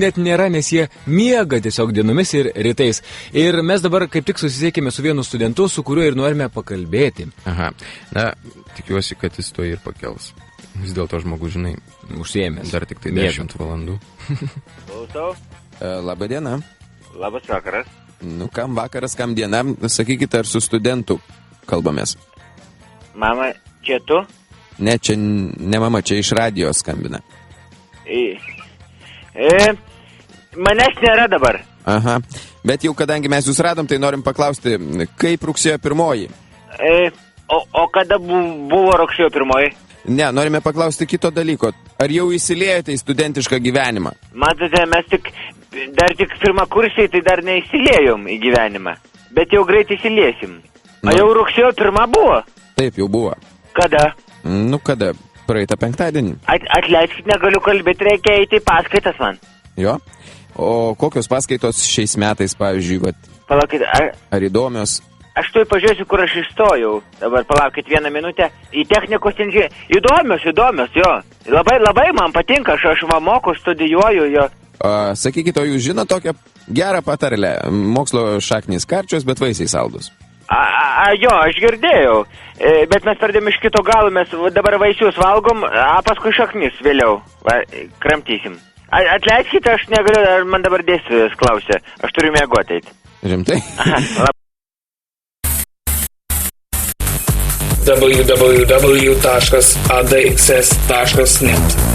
net nėra, nes jie miega tiesiog dienomis ir rytais. Ir mes dabar kaip tik susisiekėme su vienu studentu, su kuriuo ir norime pakalbėti. Aha, na, tikiuosi, kad jis to ir pakels. Vis dėlto žmogus, žinai, Užsiėmęs. dar tik tai 10 valandų. Klausau. Labą dieną. Labas vakaras. Nu, kam vakaras, kam diena, sakykite, ar su studentu kalbamės? Mama, čia tu? Ne, čia ne mama, čia iš radijos skambina. Manęs nėra dabar. Aha, bet jau kadangi mes jūs radom, tai norim paklausti, kaip rugsėjo 1? O kada buvo rugsėjo 1? Ne, norime paklausti kito dalyko. Ar jau įsiliejote į studentišką gyvenimą? Matote, mes dar tik pirmakursiai, tai dar neįsiliejom į gyvenimą. Bet jau greit įsiliesim. O jau rugsėjo 1 buvo? Taip, jau buvo. Kada? Nu, kada? Praeitą penktadienį. Atleiskit, negaliu kalbėti, reikia eiti į paskaitas man. Jo? O kokios paskaitos šiais metais, pavyzdžiui, Palaukit, ar įdomios? aš tuoj pažiūrėsiu, kur aš įstojau. Dabar palaukit 1 minutę. Į technikos inžinieriją. Įdomios, jo. Labai man patinka, aš moku, studijuoju, jo. Sakykite, o jūs žino tokią gerą patarlę. Mokslo šaknys karčios, bet vaisiai saldus. Jo, aš girdėjau. Bet mes pradėjom iš kito galo, mes dabar vaisius valgom, paskui šaknis vėliau kramtysim. Atleiskite, aš negaliu, ar man dabar dėstytojas klausia. Aš turiu miegoti eit. Rimtai? www.adxs.net